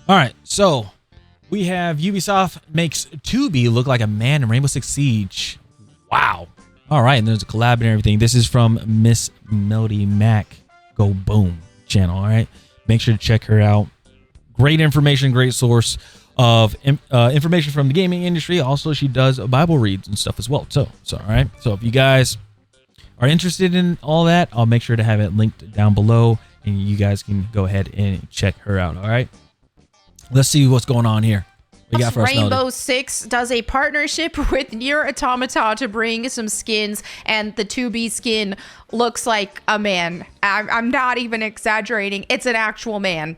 All right, so we have Ubisoft makes 2B look like a man in Rainbow Six Siege. Wow. All right, and there's a collab and everything. This is from Miss Melonie Mac. Go Boom channel. All right, make sure to check her out. Great information, great source of information from the gaming industry. Also, she does Bible reads and stuff as well. So all right. So if you guys are interested in all that, I'll make sure to have it linked down below, and you guys can go ahead and check her out. All right. Let's see what's going on here. We got Rainbow Six does a partnership with Nier Automata to bring some skins, and the 2B skin looks like a man. I'm not even exaggerating. It's an actual man.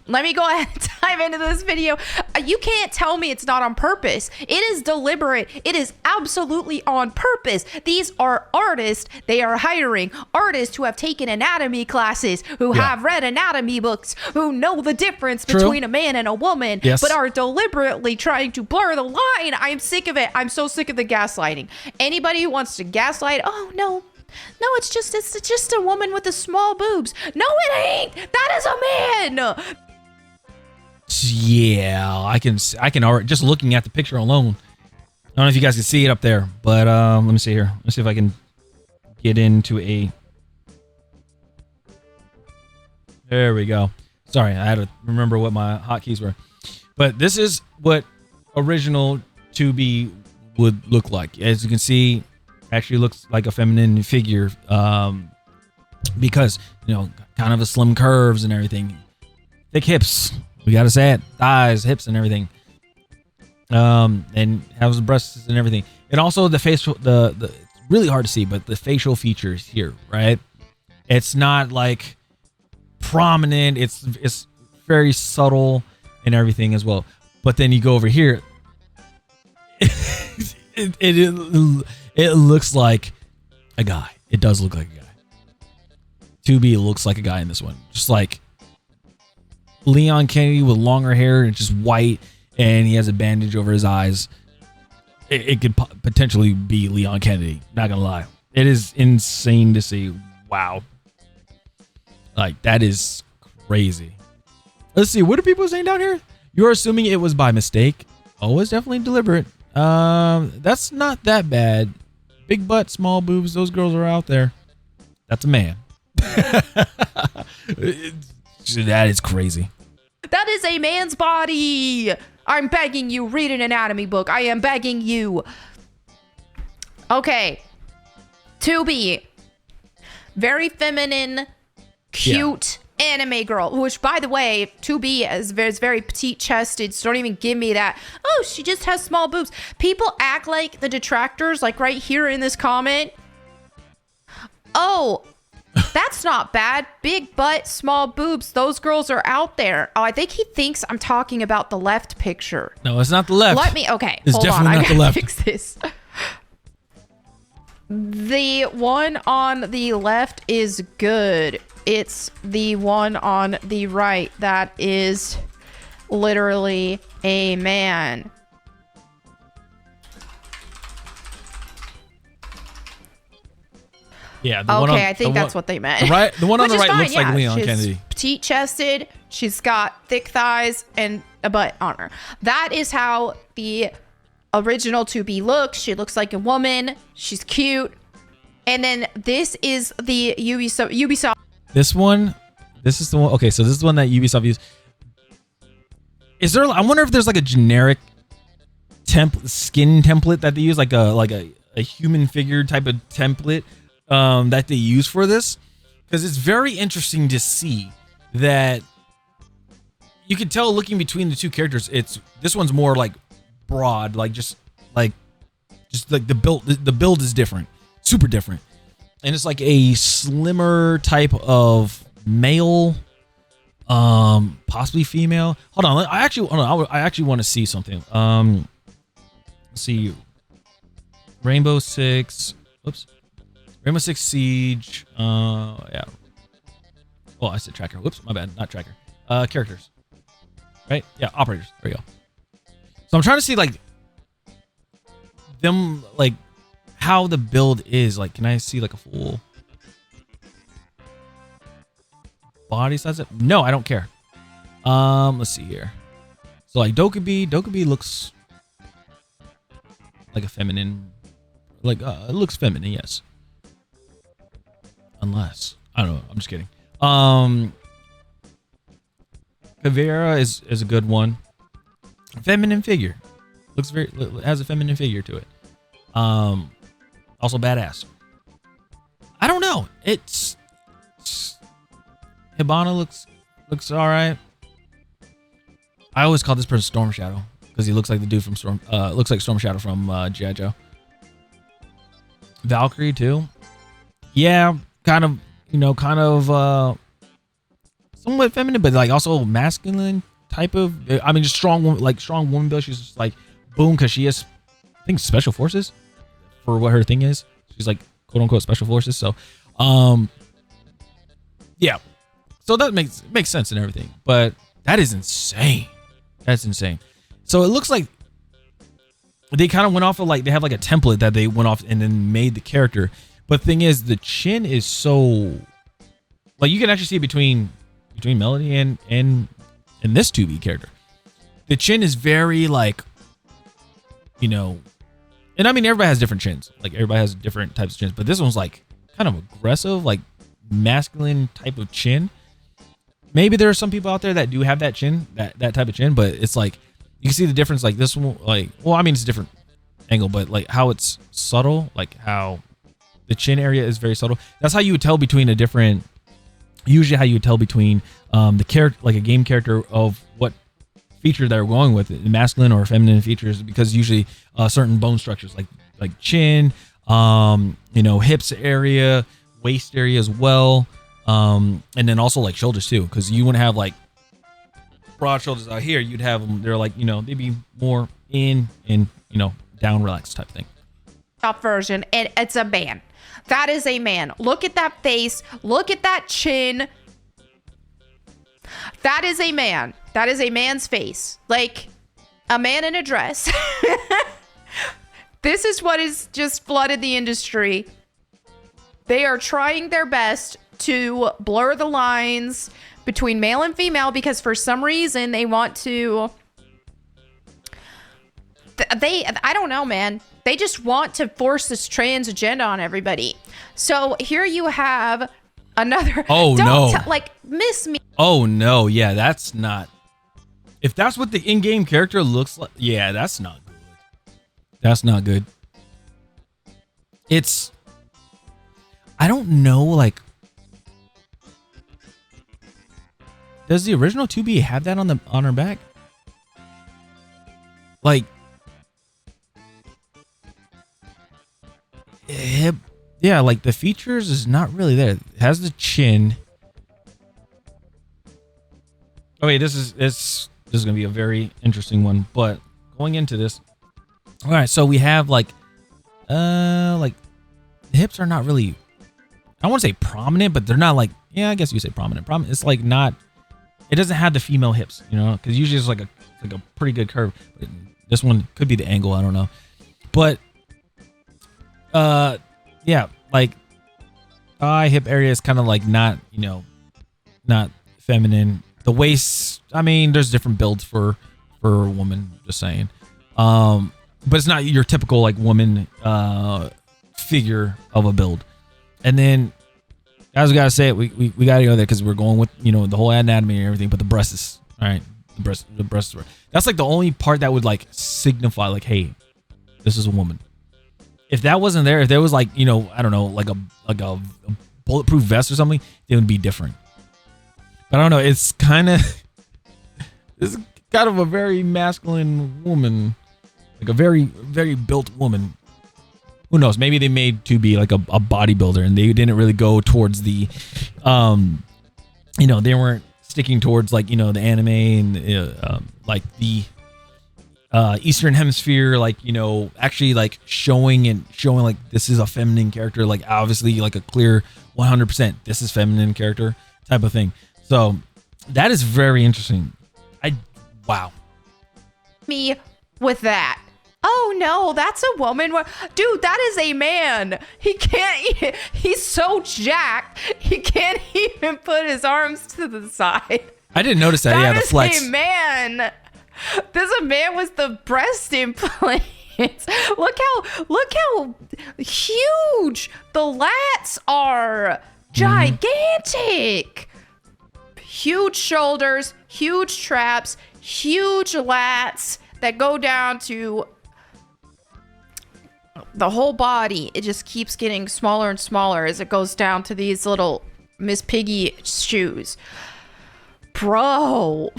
Let me go ahead and dive into this video. You can't tell me it's not on purpose. It is deliberate. It is absolutely on purpose. These are artists. They are hiring artists who have taken anatomy classes, who have read anatomy books, who know the difference between a man and a woman, but are deliberately trying to blur the line. I'm sick of it. I'm so sick of the gaslighting. Anybody who wants to gaslight, oh no, it's just a woman with the small boobs. No, it ain't. That is a man. Yeah, I can already, just looking at the picture alone. I don't know if you guys can see it up there, but let me see here. Let's see if I can get into a. There we go. Sorry, I had to remember what my hotkeys were. But this is what original 2B would look like. As you can see, actually looks like a feminine figure, because, you know, kind of a slim curves and everything. Thick hips, we gotta say it. Thighs, hips, and everything. And has breasts and everything. And also the facial, it's really hard to see, but the facial features here, right? It's not like prominent. It's very subtle and everything as well. But then you go over here, it looks like a guy. It does look like a guy. 2B looks like a guy in this one, just like Leon Kennedy with longer hair and just white, and he has a bandage over his eyes. It could potentially be Leon Kennedy. Not gonna lie, it is insane to see. Wow, like that is crazy. Let's see, what are people saying down here? You're assuming it was by mistake. Oh, it's definitely deliberate. That's not that bad. Big butt, small boobs, those girls are out there. That's a man. That is crazy. That is a man's body. I'm begging you, read an anatomy book. I am begging you. Okay. 2B. Very feminine, cute anime girl, which, by the way, 2B is very petite chested, so don't even give me that, oh, she just has small boobs. People act like the detractors, like right here in this comment, oh, that's not bad. Big butt, small boobs, those girls are out there. Oh, I think he thinks I'm talking about the left picture. No, it's not the left. Okay, it's hold definitely on. Not the left. Fix this. The one on the left is good. It's the one on the right that is literally a man. Yeah. Okay, I think that's what they meant. The one on the right looks like Leon Kennedy. Petite chested. She's got thick thighs and a butt on her. That is how the original 2B looks. She looks like a woman. She's cute. And then this is the Ubisoft. This is the one. Okay, so this is the one that Ubisoft used. Is there? I wonder if there's like a generic skin template that they use, like a human figure type of template that they use for this, because it's very interesting to see that you can tell looking between the two characters. This one's more like broad, like just like the build is different, super different. And it's like a slimmer type of male, possibly female. Hold on, I actually want to see something. Let's see, Rainbow Six Siege. Yeah. Oh, I said tracker. Whoops, my bad, not tracker. Characters, right? Yeah, operators. There we go. So I'm trying to see like them, like how the build is. Like, can I see like a full body size? No, I don't care. Let's see here. So like Dokubi looks like a feminine, like it looks feminine, yes. Unless I don't know, I'm just kidding. Kavera is a good one. Feminine figure, has a feminine figure to it. Also badass. I don't know. It's Hibana looks all right. I always call this person Storm Shadow because he looks like the dude from Storm Shadow from G.I. Joe. Valkyrie too. Yeah, kind of somewhat feminine, but like also masculine type of. I mean, just strong woman build. She's just like boom because she is, I think, special forces for what her thing is. She's like quote unquote special forces. So, yeah. So that makes sense and everything, but that is insane. That's insane. So it looks like they kind of went off of like they have like a template that they went off and then made the character. But the thing is, the chin is so like you can actually see it between Melonie and this 2B character. The chin is very like, and I mean everybody has different chins. Like everybody has different types of chins, but this one's like kind of aggressive, like masculine type of chin. Maybe there are some people out there that do have that chin, that type of chin, but it's like you can see the difference. Like this one, like I mean it's a different angle, but like how it's subtle, like how the chin area is very subtle. That's how you would tell between usually how you would tell between the character, like a game character, of what feature they're going with, masculine or feminine features, because usually certain bone structures like chin, hips area, waist area as well. And then also like shoulders too, because you wouldn't have like broad shoulders out here. You'd have them, they're like, they'd be more in and, down relaxed type thing. Top version, and it's a man. That is a man. Look at that face. Look at that chin. That is a man. That is a man's face. Like a man in a dress. This is what has just flooded the industry. They are trying their best to blur the lines between male and female because for some reason they want to I don't know, man. They just want to force this trans agenda on everybody. So here you have another miss me. Oh no, yeah, that's not. If that's what the in-game character looks like, yeah, that's not good. That's not good. It's I don't know, like, does the original 2B have that on her back? Like, yeah, like the features is not really there. It has the chin. Oh wait, this is gonna be a very interesting one. But going into this, all right. So we have like the hips are not really. I don't want to say prominent, but they're not like. Yeah, I guess you say prominent. Prominent. It's like not. It doesn't have the female hips, because usually it's like a pretty good curve. But this one could be the angle. I don't know, but. Yeah, like thigh hip area is kind of like not feminine. The waist, I mean, there's different builds for a woman, just saying. But it's not your typical like woman figure of a build. And then as we gotta say it, we gotta go there because we're going with the whole anatomy and everything, but the breasts, all right, the breasts, that's like the only part that would like signify like, hey, this is a woman. If that wasn't there, if there was like, I don't know, like a bulletproof vest or something, it would be different. But I don't know, it's kind of a very masculine woman, like a very, very built woman. Who knows? Maybe they made 2B like a bodybuilder and they didn't really go towards the, they weren't sticking towards like, the anime and like the, Eastern Hemisphere, like actually like showing like this is a feminine character, like obviously like a clear 100% this is feminine character type of thing. So that is very interesting. Wow. Me with that. Oh no, that's a woman. Dude, that is a man. He can't. He's so jacked. He can't even put his arms to the side. I didn't notice that. Yeah, the flex. That is a man. There's a man with the breast implants. Look how huge the lats are. Gigantic. Huge shoulders, huge traps, huge lats that go down to the whole body. It just keeps getting smaller and smaller as it goes down to these little Miss Piggy shoes. Bro.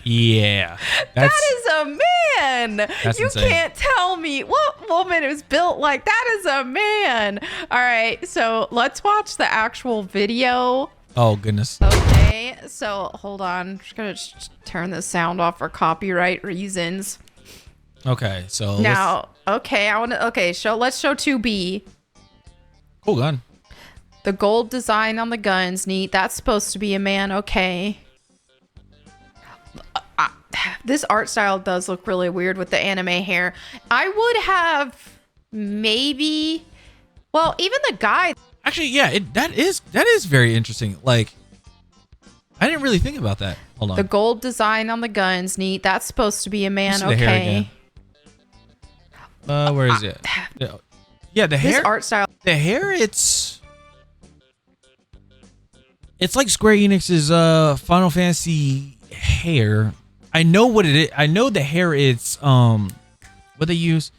Yeah. That is a man. That's you insane. can't tell me what woman is built like that is a man. All right, so let's watch the actual video. Oh, goodness. Okay, so hold on. I'm just going to turn the sound off for copyright reasons. Okay, so Now, okay, let's show 2B. Cool gun. The gold design on the gun's neat. That's supposed to be a man. Okay. This art style does look really weird with the anime hair. I would have maybe, well, even the guy. Actually, yeah, that is very interesting. Like, I didn't really think about that. Hold on. The gold design on the gun's neat. That's supposed to be a man. The hair Okay. again. Where is it? Yeah, the hair. This art style. The hair, it's like Square Enix's Final Fantasy hair. I know what it is. I know the hair is what they use.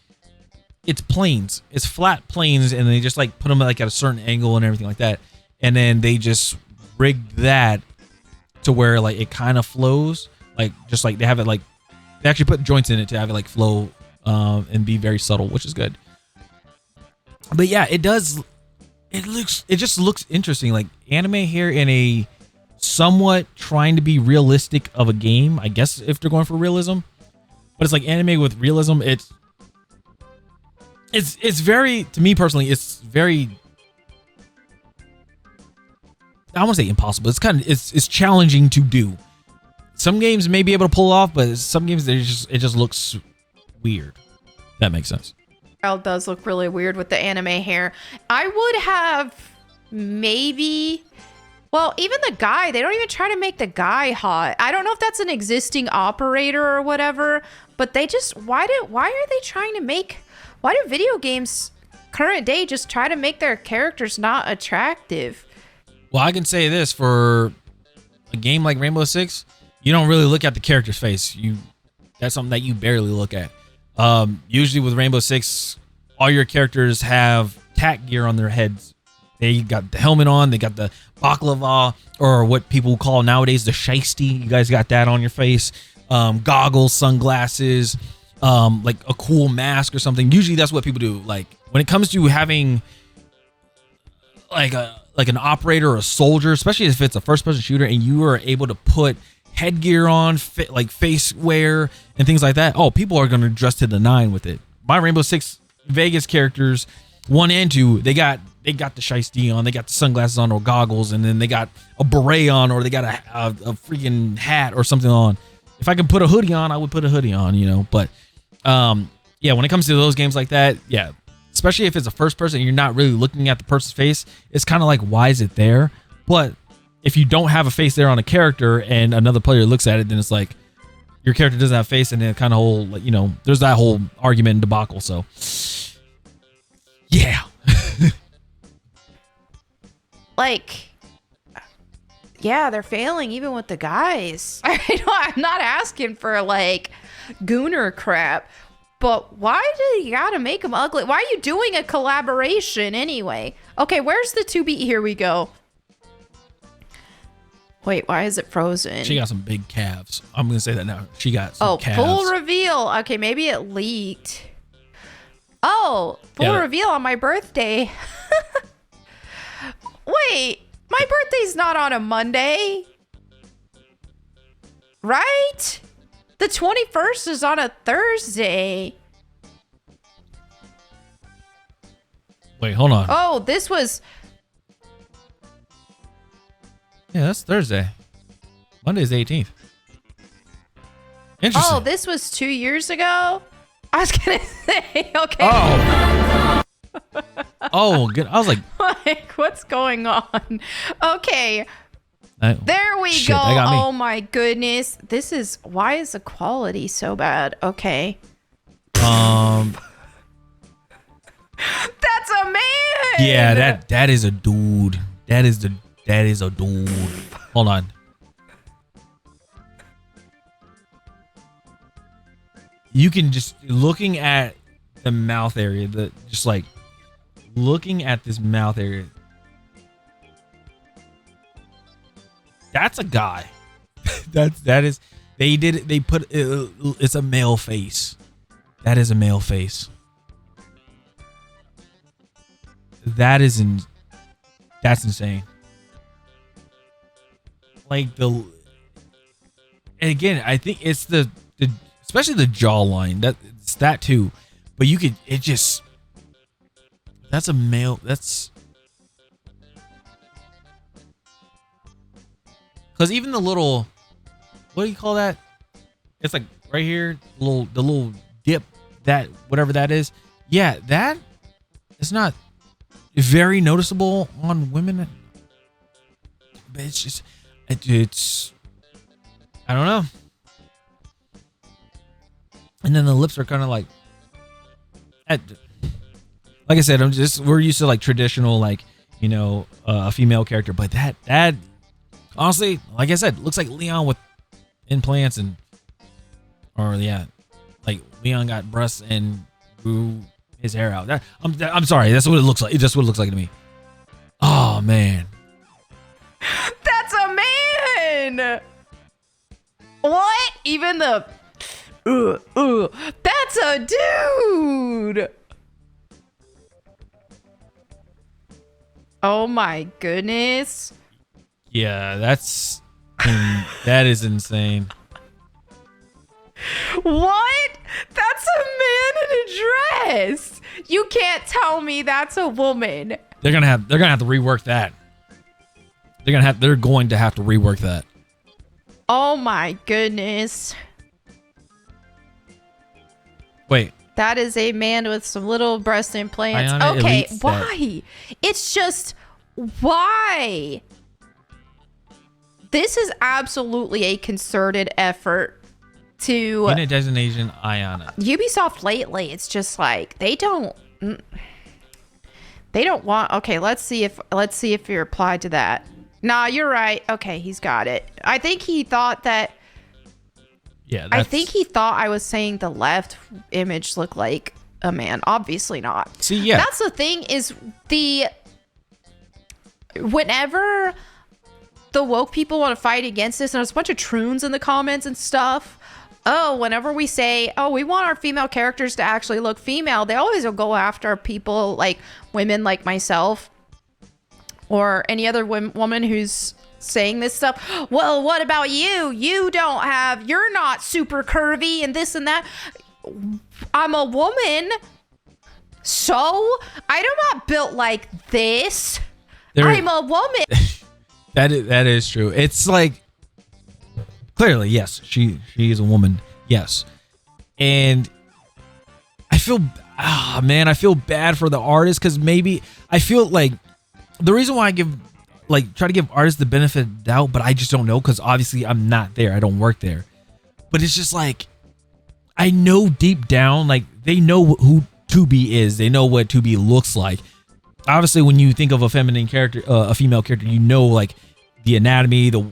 It's planes. It's flat planes, and they just like put them like at a certain angle and everything like that. And then they just rigged that to where like it kind of flows, like just like they have it like they actually put joints in it to have it like flow and be very subtle, which is good. But yeah, it does. It just looks interesting, like anime hair in a somewhat trying to be realistic of a game, I guess, if they're going for realism. But it's like anime with realism. It's very, to me personally, it's very, I won't say impossible. It's kind of it's challenging to do. Some games may be able to pull off, but some games it just looks weird. That makes sense. It does look really weird with the anime hair. I would have maybe, well, even the guy, they don't even try to make the guy hot. I don't know if that's an existing operator or whatever, but they just, why are they trying to make, why do video games current day just try to make their characters not attractive? Well, I can say this, for a game like Rainbow Six, you don't really look at the character's face. That's something that you barely look at. Usually with Rainbow Six, all your characters have tack gear on their heads. They got the helmet on, they got the baklava, or what people call nowadays the shiesty. You guys got that on your face. Goggles, sunglasses, like a cool mask or something. Usually that's what people do. Like when it comes to having like an operator or a soldier, especially if it's a first-person shooter and you are able to put headgear on, like face wear and things like that. Oh, people are going to dress to the nine with it. My Rainbow Six Vegas characters, 1 and 2, they got the shiesty on, they got the sunglasses on or goggles, and then they got a beret on, or they got a freaking hat or something on. If I can put a hoodie on, I would put a hoodie on, you know. But yeah, when it comes to those games like that, yeah, especially if it's a first person and you're not really looking at the person's face, it's kind of like, why is it there? But if you don't have a face there on a character and another player looks at it, then it's like your character doesn't have a face, and then kind of whole, you know, there's that whole argument and debacle. So yeah. Like, yeah, they're failing even with the guys. I'm not asking for like gooner crap, but why do you gotta make them ugly? Why are you doing a collaboration anyway? Okay, where's the 2B? Here we go. Wait, why is it frozen? She got some big calves. I'm going to say that now. She got some calves. Full reveal. Okay, maybe it leaked. Oh, full reveal on my birthday. Wait, my birthday's not on a Monday. Right? The 21st is on a Thursday. Wait, hold on. Oh, this was... Yeah, that's Thursday. Monday's the 18th. Interesting. Oh, this was 2 years ago? I was going to say, okay. Oh. Oh, good. I was like... Like, what's going on? Okay. There we shit, go. that got me. Oh my goodness. Why is the quality so bad? Okay. Um. That's a man. Yeah, that is a dude. That is a dude. Hold on. You can just looking at the mouth area, just like looking at this mouth area. That's a guy. that is. They did it. They put it's a male face. That is a male face. That's insane. Like and again, I think it's the especially the jawline. It's that too. But that's a male. That's because even the little, what do you call that? It's like right here, the little dip, that whatever that is. Yeah, that is not very noticeable on women. But it's just, it's I don't know. And then the lips are kind of like I said, we're used to like traditional, like, you know, a female character, but that honestly, like I said, looks like Leon with implants like Leon got breasts and grew his hair out. I'm sorry, that's what it looks like. That's what it looks like to me. Oh man, that's a man. What? Even the that's a dude. Oh my goodness. Yeah, that is insane. What? That's a man in a dress. You can't tell me that's a woman. They're gonna have to rework that. They're going to have to rework that. Oh my goodness. Wait. That is a man with some little breast implants. Ayana Okay, Elite's why? It's just why? This is absolutely a concerted effort to Unit designation Ayana. Ubisoft lately. It's just like they don't want. Okay, let's see if you're applied to that. Nah, you're right. Okay, he's got it. I think he thought that. Yeah, I think he thought I was saying the left image looked like a man. Obviously not. See, yeah. That's the thing is whenever the woke people want to fight against this, and there's a bunch of troons in the comments and stuff. Oh, whenever we say, oh, we want our female characters to actually look female, they always will go after people like women like myself or any other woman who's saying this stuff. Well, what about you? You're not super curvy and this and that. I'm a woman, so I'm not built like this. I'm a woman. That is true. It's like, clearly, yes, she is a woman. Yes. And I feel bad for the artist, because maybe I feel like the reason why I try to give artists the benefit of the doubt, but I just don't know, because obviously I'm not there. I don't work there. But it's just like, I know deep down, like, they know who 2B is. They know what 2B looks like. Obviously, when you think of a feminine character, a female character, you know, like, the anatomy, the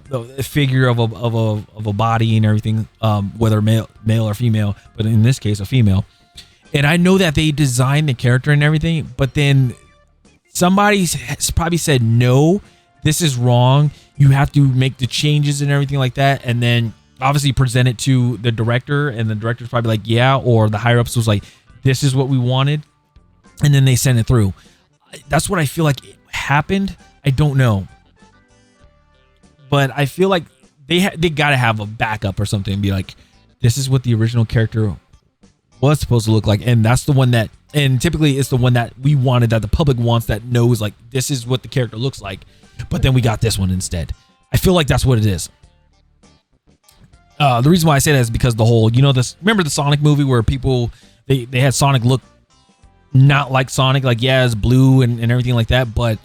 figure of a body and everything, whether male or female, but in this case, a female. And I know that they designed the character and everything, but then somebody has probably said, no, this is wrong. You have to make the changes and everything like that. And then obviously present it to the director, and the director's probably like, yeah, or the higher ups was like, this is what we wanted. And then they sent it through. That's what I feel like happened. I don't know. But I feel like they got to have a backup or something and be like, this is what the original character was supposed to look like. And that's the one that, and typically it's the one that we wanted, that the public wants, that knows like this is what the character looks like. But then we got this one instead. I feel like that's what it is. The reason why I say that is because the whole, remember the Sonic movie where people, they had Sonic look not like Sonic, like, yeah, it's blue and everything like that, but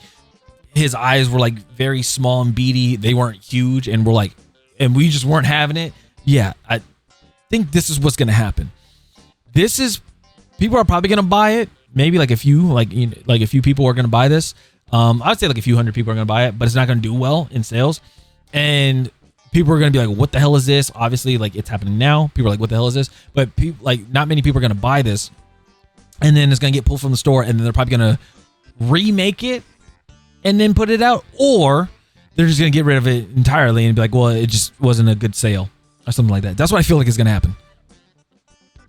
his eyes were like very small and beady. They weren't huge, and we just weren't having it. Yeah, I think this is what's gonna happen. People are probably gonna buy it. Maybe like a few, like a few people are gonna buy this. I would say like a few hundred people are gonna buy it, but it's not gonna do well in sales. And people are gonna be like, "What the hell is this?" Obviously, like it's happening now. People are like, "What the hell is this?" But not many people are gonna buy this, and then it's gonna get pulled from the store, and then they're probably gonna remake it and then put it out, or they're just gonna get rid of it entirely and be like, "Well, it just wasn't a good sale," or something like that. That's what I feel like is gonna happen.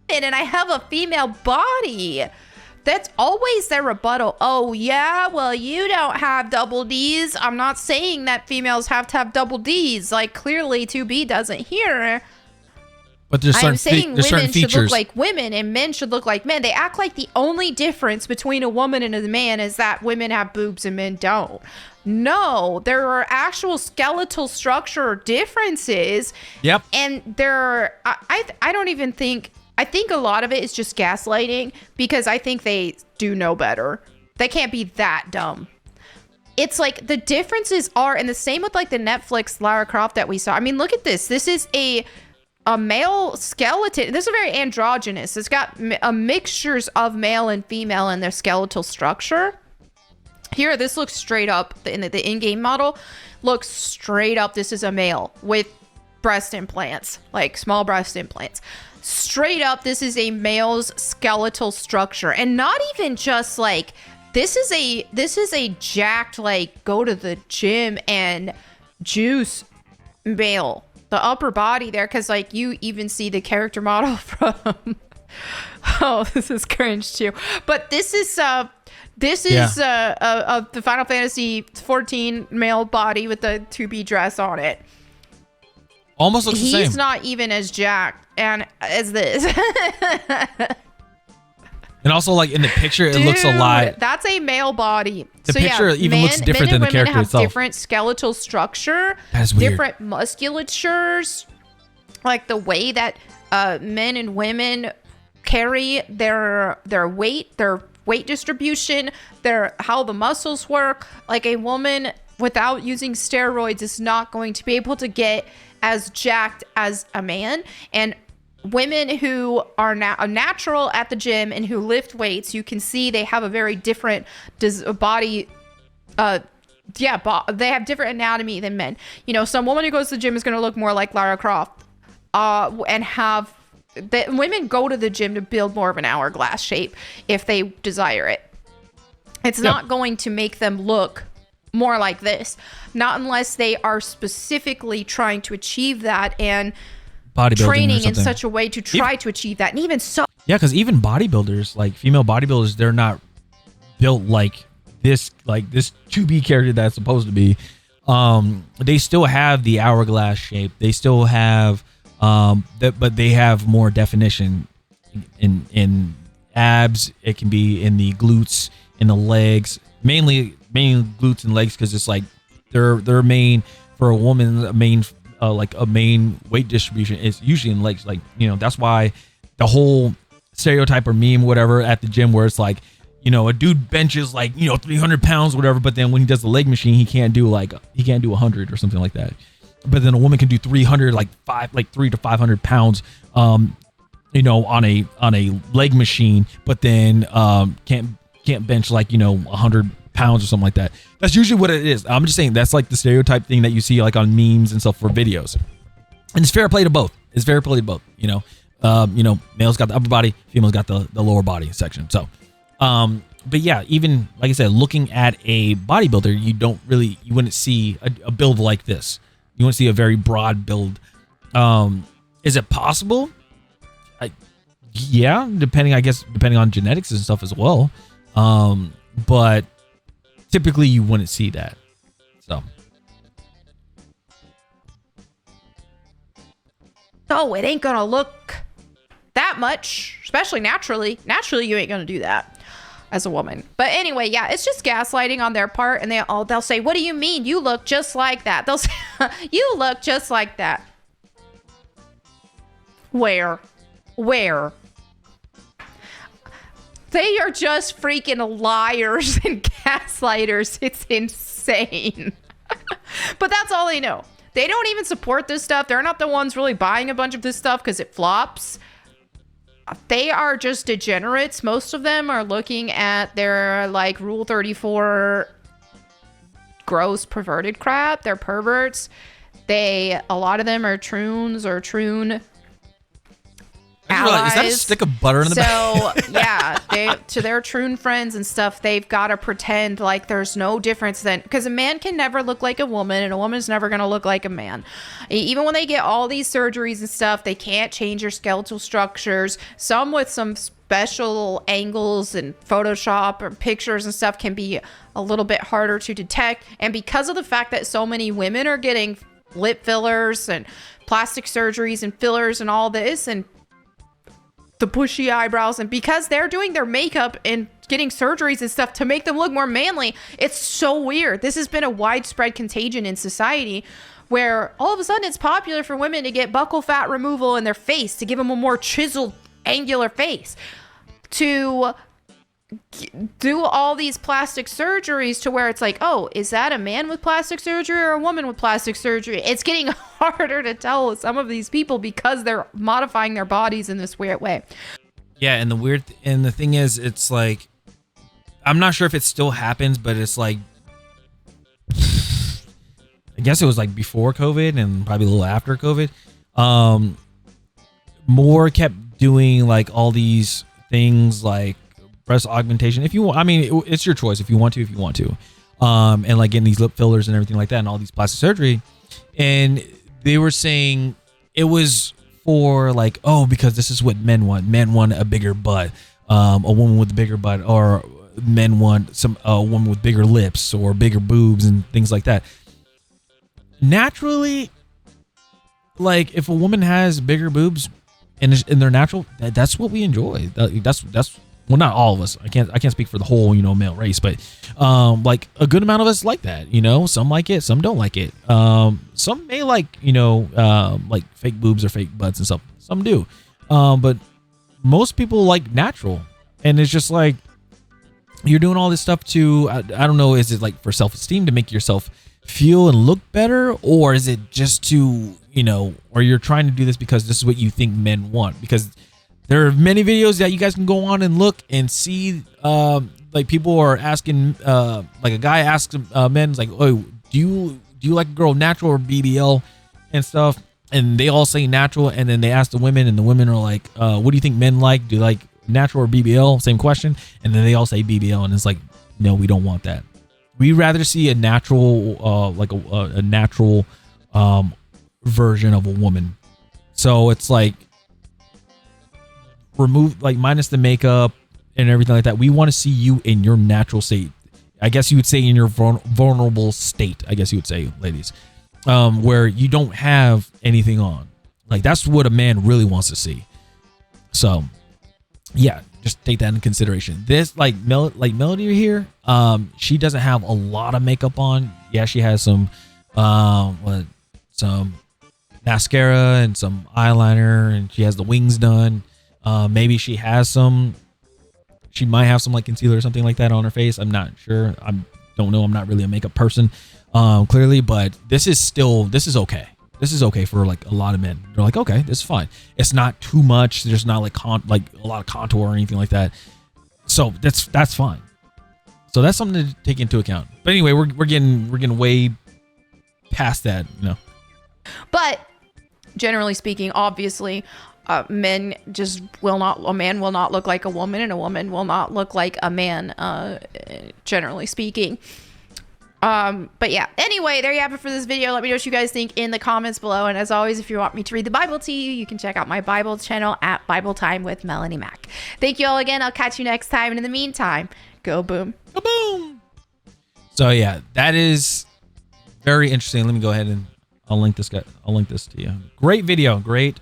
And I have a female body. That's always their rebuttal. Oh, yeah, well, you don't have double Ds. I'm not saying that females have to have double Ds. Like, clearly 2B doesn't here. But there's certain, I'm saying women features. should look like women and men should look like men. They act like the only difference between a woman and a man is that women have boobs and men don't. No, there are actual skeletal structure differences. Yep. And I don't even think... I think a lot of it is just gaslighting because I think they do know better. They can't be that dumb. It's like the differences are, and the same with like the Netflix Lara Croft that we saw. I mean, look at this. This is a male skeleton. This is very androgynous. It's got a mixtures of male and female in their skeletal structure. Here, this looks straight up in the in-game model. Looks straight up. This is a male with breast implants, like small breast implants. Straight up, this is a male's skeletal structure, and not even just like this is a jacked, like, go to the gym and juice male. The upper body there, because like you even see the character model from oh, this is cringe too, but this is the Final Fantasy 14 male body with the 2B dress on it. Almost looks the same. He's not even as jacked and as this. And also, like in the picture, it looks a lot. That's a male body. The picture even looks different than the character itself. Have different skeletal structure. That's weird. Different musculatures, like the way that men and women carry their weight distribution, how the muscles work. Like a woman without using steroids is not going to be able to get as jacked as a man. And women who are natural at the gym and who lift weights, you can see they have a very different body. They have different anatomy than men. You know, some woman who goes to the gym is going to look more like Lara Croft, and have women go to the gym to build more of an hourglass shape if they desire it. It's not going to make them look more like this, not unless they are specifically trying to achieve that and training in such a way to try to achieve that. And even so, yeah, because even bodybuilders, like female bodybuilders, they're not built like this 2B character that's supposed to be. They still have the hourglass shape. They still have but they have more definition in abs. It can be in the glutes, in the legs, mainly glutes and legs, because it's like their main, for a woman, a main weight distribution is usually in legs. Like, you know, that's why the whole stereotype or meme, whatever, at the gym where it's like, you know, a dude benches like, you know, 300 pounds, whatever, but then when he does the leg machine, he can't do 100 or something like that. But then a woman can do 300, like 300 to 500 pounds, you know, on a leg machine, but then can't bench like, you know, 100 pounds or something like that. That's usually what it is. I'm just saying that's like the stereotype thing that you see like on memes and stuff for videos. And it's fair play to both. It's fair play to both. You know, males got the upper body, females got the lower body section. So, but yeah, even like I said, looking at a bodybuilder, you wouldn't see a build like this. You wouldn't see a very broad build. Is it possible? Yeah, depending on genetics and stuff as well. But typically you wouldn't see that. So. No, it ain't gonna look that much, especially naturally. Naturally, you ain't gonna do that as a woman. But anyway, yeah, it's just gaslighting on their part, and they'll say, "What do you mean? You look just like that." They'll say, "You look just like that." Where? They are just freaking liars and gaslighters. It's insane. insane. But that's all they know. They don't even support this stuff. They're not the ones really buying a bunch of this stuff because it flops. They are just degenerates. Most of them are looking at their like Rule 34 gross perverted crap. They're perverts. A lot of them are troons or troon allies. Is that a stick of butter in the back? So yeah, to their troon friends and stuff, they've got to pretend like there's no difference then, because a man can never look like a woman and a woman's never going to look like a man. Even when they get all these surgeries and stuff, they can't change their skeletal structures. Some with some special angles and Photoshop or pictures and stuff can be a little bit harder to detect. And because of the fact that so many women are getting lip fillers and plastic surgeries and fillers and all this and the bushy eyebrows, and because they're doing their makeup and getting surgeries and stuff to make them look more manly, it's so weird. This has been a widespread contagion in society where all of a sudden it's popular for women to get buccal fat removal in their face to give them a more chiseled, angular face, to do all these plastic surgeries to where it's like, oh, is that a man with plastic surgery or a woman with plastic surgery? It's getting harder to tell with some of these people because they're modifying their bodies in this weird way. Yeah, and the thing is, it's like, I'm not sure if it still happens, but it's like, I guess it was like before COVID and probably a little after COVID. More kept doing like all these things like breast augmentation. If you want, I mean, it's your choice if you want to. And like getting these lip fillers and everything like that and all these plastic surgery. And they were saying it was for like, oh, because this is what men want. Men want a bigger butt, a woman with a bigger butt, or men want a woman with bigger lips or bigger boobs and things like that. Naturally, like if a woman has bigger boobs and they're natural, that's what we enjoy. That's well, not all of us. I can't speak for the whole, male race, but like a good amount of us like that. Some like it, some don't like it. Some may like, like fake boobs or fake butts and stuff. Some do. But most people like natural. And it's just like, you're doing all this stuff to, I don't know, is it like for self-esteem to make yourself feel and look better? Or is it just to, or you're trying to do this because this is what you think men want? Because there are many videos that you guys can go on and look and see, like people are asking, like a guy asks men, like, oh, do you like a girl natural or BBL and stuff? And they all say natural. And then they ask the women, and the women are like, what do you think men like? Do you like natural or BBL? Same question. And then they all say BBL. And it's like, no, we don't want that. We'd rather see a natural, like a natural version of a woman. So it's like, remove, like minus the makeup and everything like that. We want to see you in your natural state. I guess you would say in your vulnerable state. I guess you would say, ladies, where you don't have anything on. Like that's what a man really wants to see. So, yeah, just take that into consideration. This like Melody here, she doesn't have a lot of makeup on. Yeah, she has some mascara and some eyeliner, and she has the wings done. Maybe she might have some like concealer or something like that on her face. I'm not sure. Don't know. I'm not really a makeup person, clearly, but this is okay. This is okay for like a lot of men. They're like, okay, this is fine. It's not too much. There's not like a lot of contour or anything like that. So that's fine. So that's something to take into account. But anyway, we're getting way past that, But generally speaking, obviously, a man will not look like a woman, and a woman will not look like a man, generally speaking. But yeah, anyway, there you have it for this video. Let me know what you guys think in the comments below. And as always, if you want me to read the Bible to you, you can check out my Bible channel at Bible Time with Melonie Mac. Thank you all again. I'll catch you next time. And in the meantime, go boom. Go boom. So yeah, that is very interesting. Let me go ahead and I'll link this to you. Great video. Great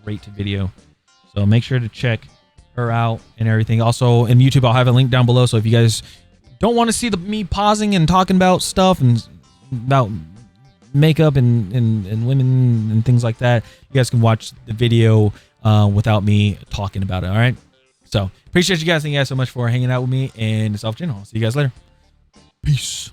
video. So make sure to check her out and everything. Also in YouTube, I'll have a link down below. So if you guys don't want to see me pausing and talking about stuff and about makeup and women and things like that, you guys can watch the video without me talking about it. All right. So appreciate you guys. Thank you guys so much for hanging out with me and Self Channel. I'll see you guys later. Peace.